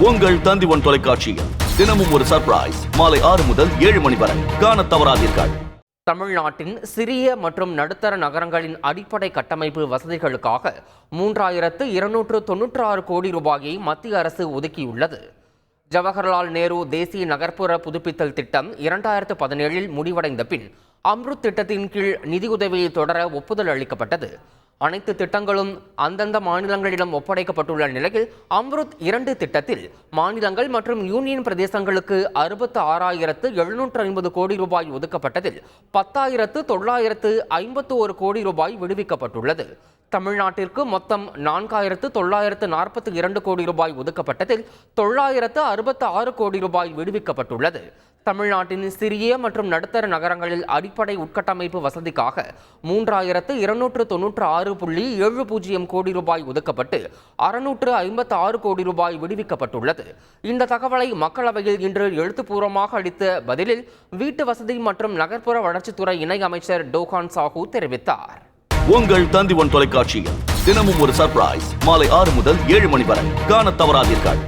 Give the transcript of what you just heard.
உங்கள் தந்தி1 தொலைக்காட்சியில் தினமும் ஒரு சர்ப்ரைஸ் மாலை 6 முதல் 7 மணி வரை காணத் தவறாதீர்கள். தமிழ்நாட்டின் சிறிய மற்றும் நடுத்தர நகரங்களின் அடிப்படை கட்டமைப்பு வசதிகளுக்காக 3296 கோடி ரூபாயை மத்திய அரசு ஒதுக்கியுள்ளது. ஜவஹர்லால் நேரு தேசிய நகர்ப்புற புதுப்பித்தல் திட்டம் 2017 முடிவடைந்த பின் அம்ருத் திட்டத்தின் கீழ் நிதியுதவியை தொடர ஒப்புதல் அளிக்கப்பட்டது. அனைத்து திட்டங்களும் அந்தந்த மாநிலங்களிடம் ஒப்படைக்கப்பட்டுள்ள நிலையில் அம்ருத் 2 திட்டத்தில் மாநிலங்கள் மற்றும் யூனியன் பிரதேசங்களுக்கு 66,750 கோடி ரூபாய் ஒதுக்கப்பட்டதில் 10,951 கோடி ரூபாய் விடுவிக்கப்பட்டுள்ளது. தமிழ்நாட்டிற்கு மொத்தம் 4,942 கோடி ரூபாய் ஒதுக்கப்பட்டதில் 966 கோடி ரூபாய் விடுவிக்கப்பட்டுள்ளது. தமிழ்நாட்டின் சிறிய மற்றும் நடுத்தர நகரங்களில் அடிப்படை உட்கட்டமைப்பு வசதிக்காக 3296.70 கோடி ரூபாய் ஒதுக்கப்பட்டு 656 கோடி ரூபாய் விடுவிக்கப்பட்டுள்ளது. இந்த தகவலை மக்களவையில் இன்று எழுத்துப்பூர்வமாக அளித்த பதிலில் வீட்டு வசதி மற்றும் நகர்ப்புற வளர்ச்சித்துறை இணை அமைச்சர் டோகான் சாஹூ தெரிவித்தார். உங்கள் தந்தி1 தொலைக்காட்சியில் தினமும் ஒரு சர்ப்ரைஸ் மாலை 6 முதல் 7 மணி வரை காணத் தவறாதீர்கள்.